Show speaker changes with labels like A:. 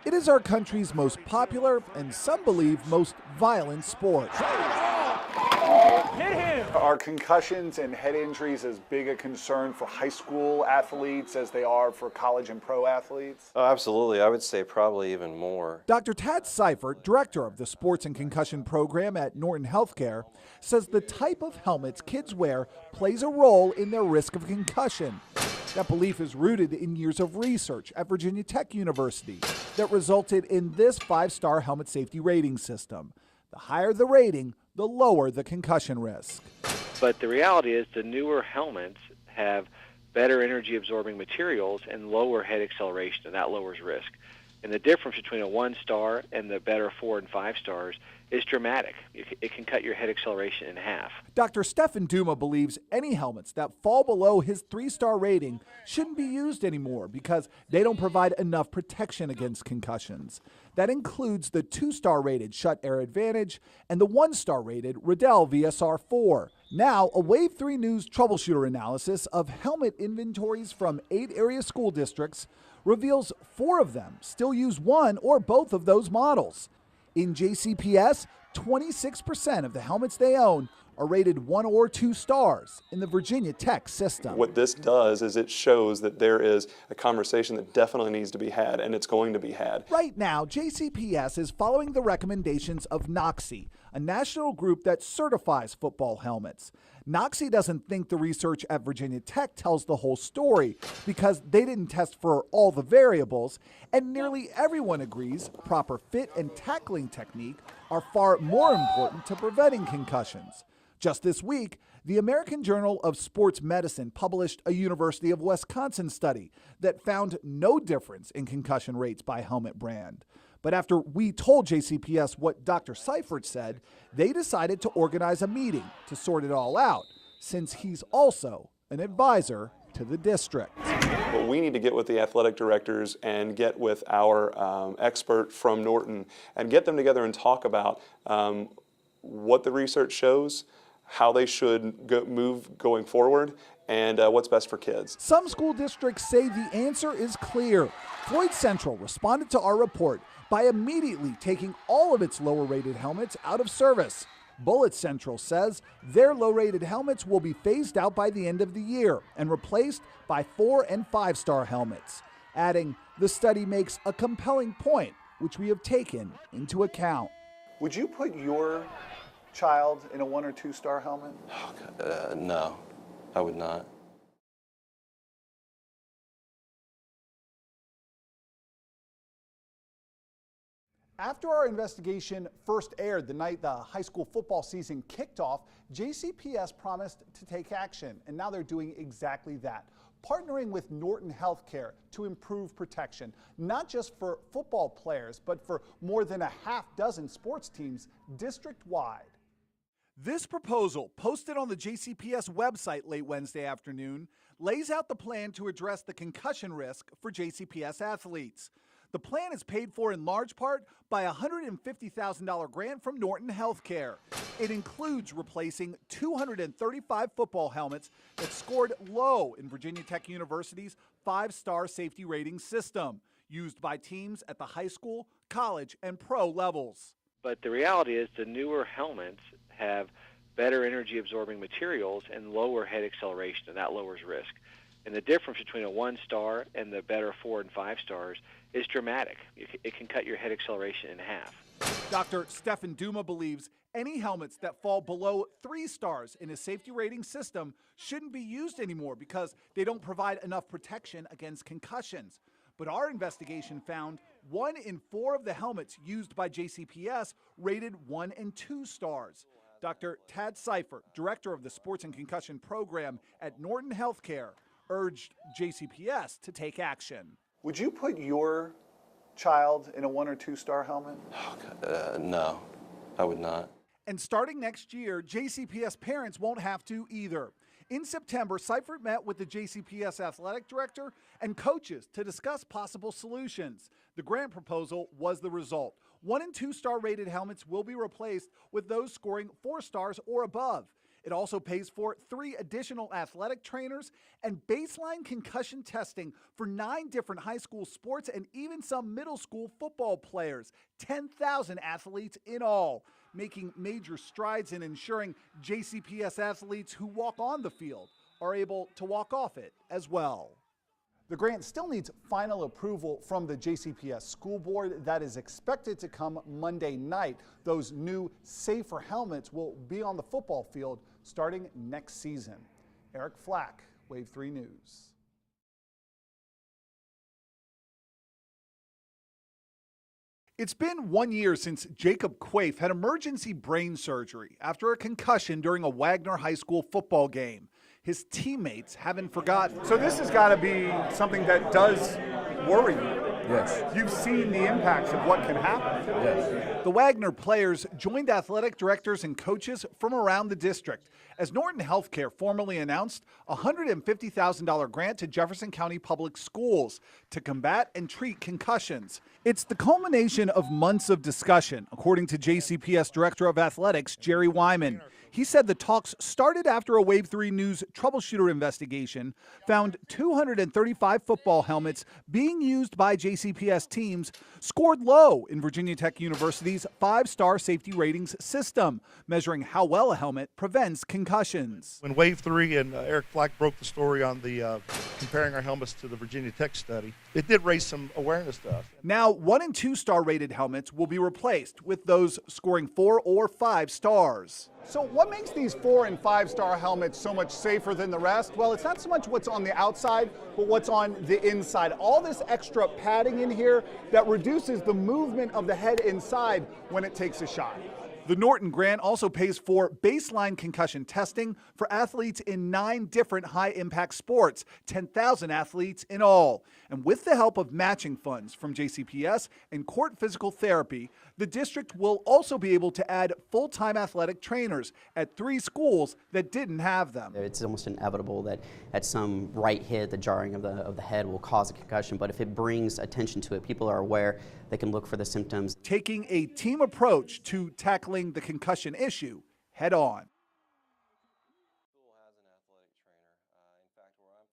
A: It is our country's most popular and some believe most violent sport.
B: Are concussions and head injuries as big a concern for high school athletes as they are for college and pro athletes?
C: Oh, absolutely. I would say probably even more.
A: Dr. Tad Seifert, director of the Sports and Concussion Program at Norton Healthcare, says the type of helmets kids wear plays a role in their risk of concussion. That belief is rooted in years of research at Virginia Tech University that resulted in this 5-star helmet safety rating system. The higher the rating, the lower the concussion risk.
D: But the reality is the newer helmets have better energy absorbing materials and lower head acceleration, and that lowers risk. And the difference between a 1-star and the better 4 and 5 stars is dramatic. It can cut your head acceleration in half.
A: Dr. Stefan Duma believes any helmets that fall below his 3-star rating shouldn't be used anymore because they don't provide enough protection against concussions. That includes the 2-star rated Schutt Air Advantage and the 1-star rated Riddell VSR4. Now, a Wave 3 News troubleshooter analysis of helmet inventories from 8 area school districts reveals 4 of them still use one or both of those models. In JCPS, 26% of the helmets they own are rated 1 or 2 stars in the Virginia Tech system.
E: What this does is it shows that there is a conversation that definitely needs to be had, and it's going to be had.
A: Right now, JCPS is following the recommendations of NOXI, a national group that certifies football helmets. NOXI doesn't think the research at Virginia Tech tells the whole story because they didn't test for all the variables, and nearly everyone agrees proper fit and tackling technique are far more important to preventing concussions. Just this week, the American Journal of Sports Medicine published a University of Wisconsin study that found no difference in concussion rates by helmet brand. But after we told JCPS what Dr. Seifert said, they decided to organize a meeting to sort it all out, since he's also an advisor to the district.
E: But we need to get with the athletic directors and get with our expert from Norton and get them together and talk about what the research shows, how they should move going forward, and what's best for kids.
A: Some school districts say the answer is clear. Floyd Central responded to our report by immediately taking all of its lower-rated helmets out of service. Bullet Central says their low-rated helmets will be phased out by the end of the year and replaced by 4 and 5-star helmets, adding, the study makes a compelling point, which we have taken into account.
B: Would you put your child in a 1 or 2-star helmet?
C: Oh, God, no, I would not.
A: After our investigation first aired the night the high school football season kicked off, JCPS promised to take action, and now they're doing exactly that, partnering with Norton Healthcare to improve protection, not just for football players, but for more than a half-dozen sports teams district-wide. This proposal, posted on the JCPS website late Wednesday afternoon, lays out the plan to address the concussion risk for JCPS athletes. The plan is paid for in large part by a $150,000 grant from Norton Healthcare. It includes replacing 235 football helmets that scored low in Virginia Tech University's 5-star safety rating system, used by teams at the high school, college, and pro levels.
D: But the reality is the newer helmets have better energy absorbing materials and lower head acceleration, and that lowers risk. And the difference between a 1-star and the better 4 and 5 stars is dramatic. It can cut your head acceleration in half.
A: Dr. Stefan Duma believes any helmets that fall below 3 stars in a safety rating system shouldn't be used anymore because they don't provide enough protection against concussions. But our investigation found 1 in 4 of the helmets used by JCPS rated 1 and 2 stars. Dr. Tad Seifert, director of the Sports and Concussion Program at Norton Healthcare, urged JCPS to take action.
B: Would you put your child in a 1 or 2-star helmet?
C: Oh, God, no, I would not.
A: And starting next year, JCPS parents won't have to either. In September, Seifert met with the JCPS athletic director and coaches to discuss possible solutions. The grant proposal was the result. 1 and 2-star rated helmets will be replaced with those scoring 4 stars or above. It also pays for 3 additional athletic trainers and baseline concussion testing for 9 different high school sports and even some middle school football players. 10,000 athletes in all, making major strides in ensuring JCPS athletes who walk on the field are able to walk off it as well. The grant still needs final approval from the JCPS school board. That is expected to come Monday night. Those new safer helmets will be on the football field starting next season. Eric Flack, Wave 3 News. It's been 1 year since Jacob Quaife had emergency brain surgery after a concussion during a Wagner High School football game. His teammates haven't forgotten.
B: So this has got to be something that does worry you.
F: Yes.
B: You've seen the impacts of what can happen.
F: Yes.
A: The Wagner players joined athletic directors and coaches from around the district as Norton Healthcare formally announced a $150,000 grant to Jefferson County Public Schools to combat and treat concussions. It's the culmination of months of discussion, according to JCPS Director of Athletics, Jerry Wyman. He said the talks started after a Wave 3 News troubleshooter investigation found 235 football helmets being used by JCPS teams scored low in Virginia Tech University's 5-star safety ratings system, measuring how well a helmet prevents concussions.
G: When Wave 3 and Eric Flack broke the story on the comparing our helmets to the Virginia Tech study, it did raise some awareness to us.
A: Now, 1- and 2-star rated helmets will be replaced with those scoring 4 or 5 stars.
B: So what makes these 4- and 5-star helmets so much safer than the rest? Well, it's not so much what's on the outside, but what's on the inside. All this extra padding in here that reduces the movement of the head inside when it takes a shot.
A: The Norton grant also pays for baseline concussion testing for athletes in 9 different high-impact sports, 10,000 athletes in all. And with the help of matching funds from JCPS and Court Physical Therapy, the district will also be able to add full-time athletic trainers at 3 schools that didn't have them.
H: It's almost inevitable that at some right hit, the jarring of the head will cause a concussion, but if it brings attention to it, people are aware, they can look for the symptoms.
A: Taking a team approach to tackling the concussion issue head on.